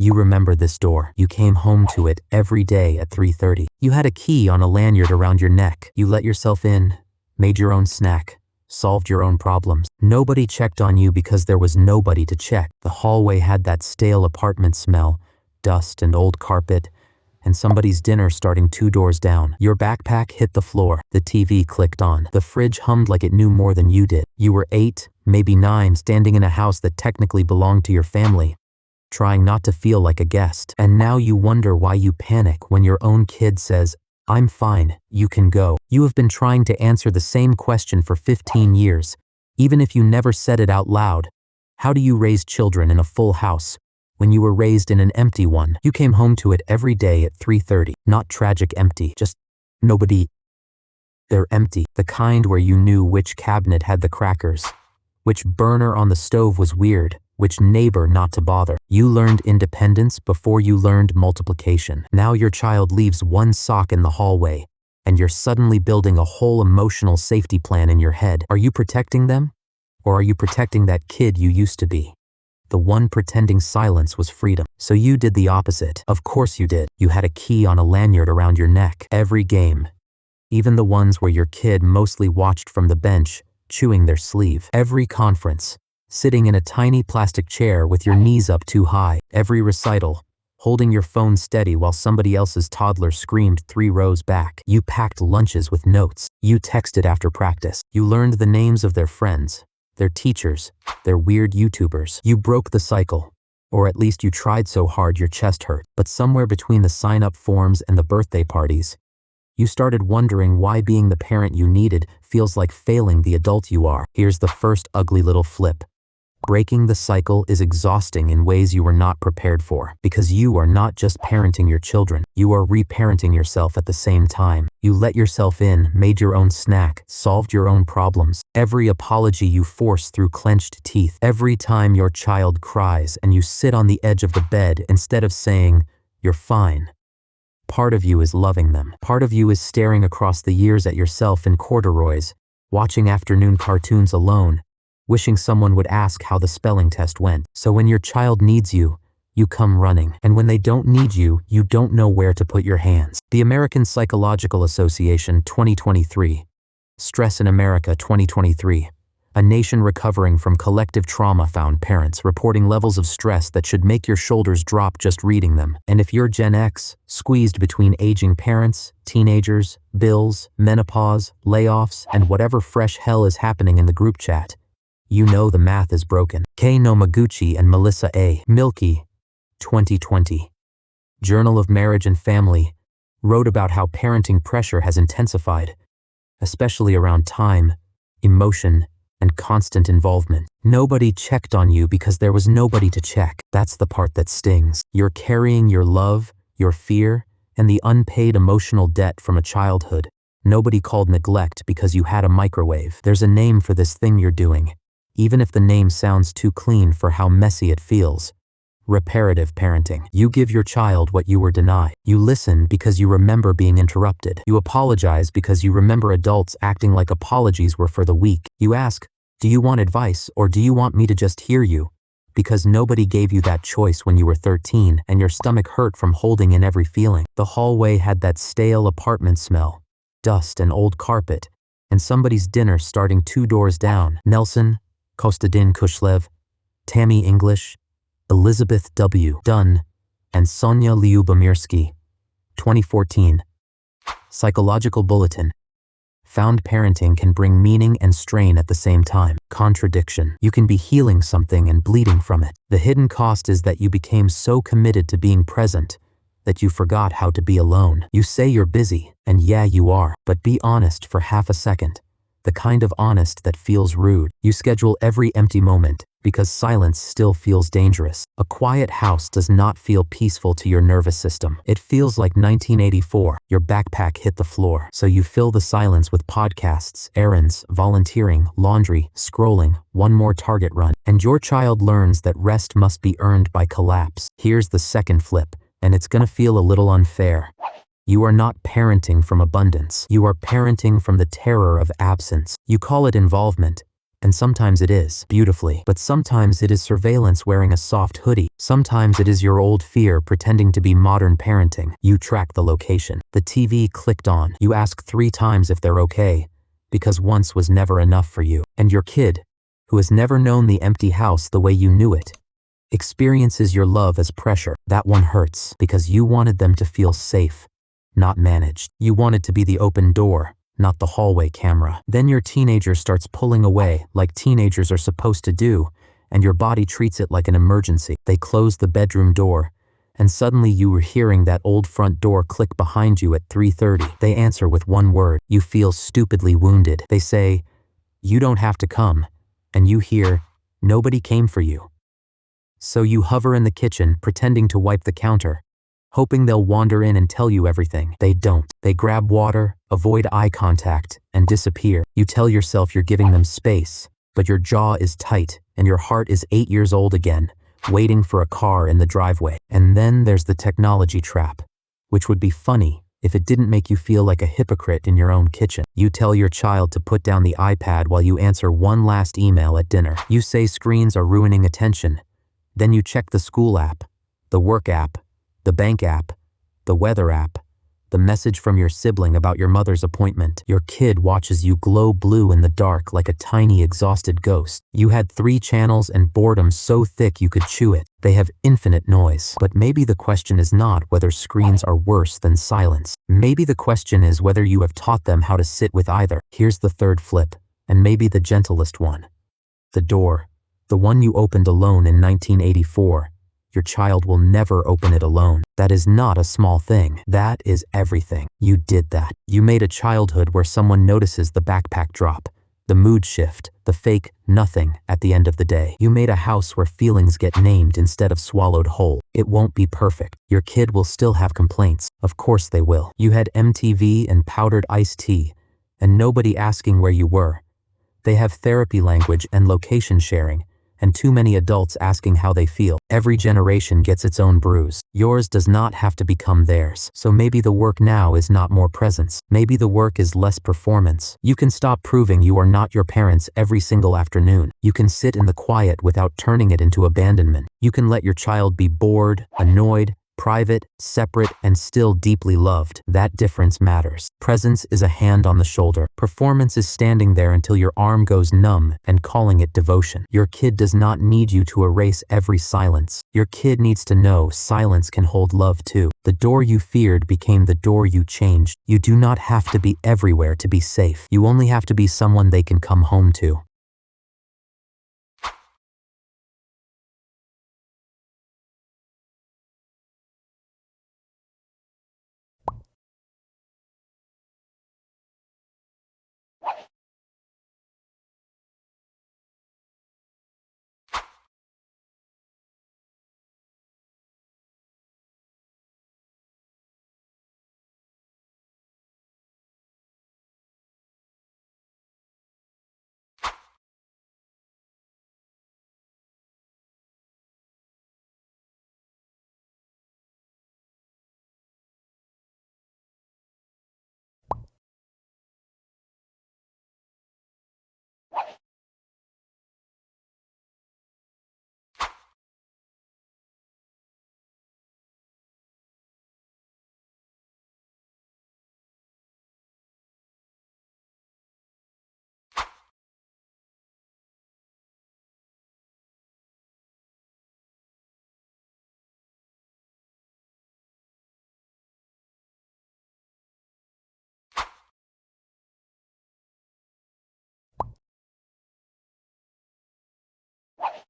You remember this door. You came home to it every day at 3:30. You had a key on a lanyard around your neck. You let yourself in, made your own snack, solved your own problems. Nobody checked on you because there was nobody to check. The hallway had that stale apartment smell, dust and old carpet, and somebody's dinner starting 2 doors down. Your backpack hit the floor. The TV clicked on. The fridge hummed like it knew more than you did. You were 8, maybe 9, standing in a house that technically belonged to your family, trying not to feel like a guest. And now you wonder why you panic when your own kid says, "I'm fine, you can go." You have been trying to answer the same question for 15 years, even if you never said it out loud. How do you raise children in a full house when you were raised in an empty one? You came home to it every day at 3:30. Not tragic empty, just nobody. They're empty. The kind where you knew which cabinet had the crackers, which burner on the stove was weird, which neighbor not to bother. You learned independence before you learned multiplication. Now your child leaves one sock in the hallway, and you're suddenly building a whole emotional safety plan in your head. Are you protecting them? Or are you protecting that kid you used to be? The one pretending silence was freedom. So you did the opposite. Of course you did. You had a key on a lanyard around your neck. Every game, even the ones where your kid mostly watched from the bench, chewing their sleeve. Every conference, sitting in a tiny plastic chair with your knees up too high. Every recital, holding your phone steady while somebody else's toddler screamed 3 rows back. You packed lunches with notes. You texted after practice. You learned the names of their friends, their teachers, their weird YouTubers. You broke the cycle, or at least you tried so hard your chest hurt. But somewhere between the sign-up forms and the birthday parties, you started wondering why being the parent you needed feels like failing the adult you are. Here's the first ugly little flip. Breaking the cycle is exhausting in ways you were not prepared for, because you are not just parenting your children, you are reparenting yourself at the same time. You let yourself in, made your own snack, solved your own problems. Every apology you force through clenched teeth. Every time your child cries and you sit on the edge of the bed instead of saying, "You're fine." Part of you is loving them. Part of you is staring across the years at yourself in corduroys, watching afternoon cartoons alone, wishing someone would ask how the spelling test went. So when your child needs you, you come running. And when they don't need you, you don't know where to put your hands. The American Psychological Association 2023. Stress in America 2023. A nation recovering from collective trauma found parents reporting levels of stress that should make your shoulders drop just reading them. And if you're Gen X, squeezed between aging parents, teenagers, bills, menopause, layoffs, and whatever fresh hell is happening in the group chat, you know the math is broken. Kei Nomaguchi and Melissa A. Milky, 2020. Journal of Marriage and Family, wrote about how parenting pressure has intensified, especially around time, emotion, and constant involvement. Nobody checked on you because there was nobody to check. That's the part that stings. You're carrying your love, your fear, and the unpaid emotional debt from a childhood. Nobody called neglect because you had a microwave. There's a name for this thing you're doing, even if the name sounds too clean for how messy it feels. Reparative parenting. You give your child what you were denied. You listen because you remember being interrupted. You apologize because you remember adults acting like apologies were for the weak. You ask, "Do you want advice or do you want me to just hear you?" Because nobody gave you that choice when you were 13 and your stomach hurt from holding in every feeling. The hallway had that stale apartment smell, dust and old carpet, and somebody's dinner starting 2 doors down. Nelson, Kostadin Kushlev, Tammy English, Elizabeth W. Dunn, and Sonia Lyubomirsky, 2014. Psychological Bulletin. Found parenting can bring meaning and strain at the same time. Contradiction. You can be healing something and bleeding from it. The hidden cost is that you became so committed to being present that you forgot how to be alone. You say you're busy, and yeah, you are, but be honest for half a second. The kind of honest that feels rude. You schedule every empty moment because silence still feels dangerous. A quiet house does not feel peaceful to your nervous system. It feels like 1984. Your backpack hit the floor, so you fill the silence with podcasts, errands, volunteering, laundry, scrolling, one more Target run, and your child learns that rest must be earned by collapse. Here's the second flip, and it's gonna feel a little unfair. You are not parenting from abundance. You are parenting from the terror of absence. You call it involvement, And sometimes it is, beautifully. But sometimes it is surveillance wearing a soft hoodie. Sometimes it is your old fear pretending to be modern parenting. You track the location. The TV clicked on. You ask 3 times if they're okay, because once was never enough for you. And your kid, who has never known the empty house the way you knew it, experiences your love as pressure. That one hurts, because you wanted them to feel safe, not managed. You wanted to be the open door, not the hallway camera. Then your teenager starts pulling away like teenagers are supposed to do, and your body treats it like an emergency. They close the bedroom door, and suddenly you were hearing that old front door click behind you at 3:30. They answer with one word. You feel stupidly wounded. They say, "You don't have to come," and you hear, "Nobody came for you." So you hover in the kitchen, pretending to wipe the counter, hoping they'll wander in and tell you everything. They don't. They grab water, avoid eye contact, and disappear. You tell yourself you're giving them space, but your jaw is tight and your heart is 8 years old again, waiting for a car in the driveway. And then there's the technology trap, which would be funny if it didn't make you feel like a hypocrite in your own kitchen. You tell your child to put down the iPad while you answer one last email at dinner. You say screens are ruining attention. Then you check the school app, the work app, the bank app, the weather app, the message from your sibling about your mother's appointment. Your kid watches you glow blue in the dark like a tiny exhausted ghost. You had 3 channels and boredom so thick you could chew it. They have infinite noise. But maybe the question is not whether screens are worse than silence. Maybe the question is whether you have taught them how to sit with either. Here's the third flip, and maybe the gentlest one. The door, the one you opened alone in 1984. Your child will never open it alone. That is not a small thing. That is everything. You did that. You made a childhood where someone notices the backpack drop, the mood shift, the fake nothing at the end of the day. You made a house where feelings get named instead of swallowed whole. It won't be perfect. Your kid will still have complaints. Of course they will. You had MTV and powdered iced tea, and nobody asking where you were. They have therapy language and location sharing, and too many adults asking how they feel. Every generation gets its own bruise. Yours does not have to become theirs. So maybe the work now is not more presence. Maybe the work is less performance. You can stop proving you are not your parents every single afternoon. You can sit in the quiet without turning it into abandonment. You can let your child be bored, annoyed, private, separate, and still deeply loved. That difference matters. Presence is a hand on the shoulder. Performance is standing there until your arm goes numb and calling it devotion. Your kid does not need you to erase every silence. Your kid needs to know silence can hold love too. The door you feared became the door you changed. You do not have to be everywhere to be safe. You only have to be someone they can come home to.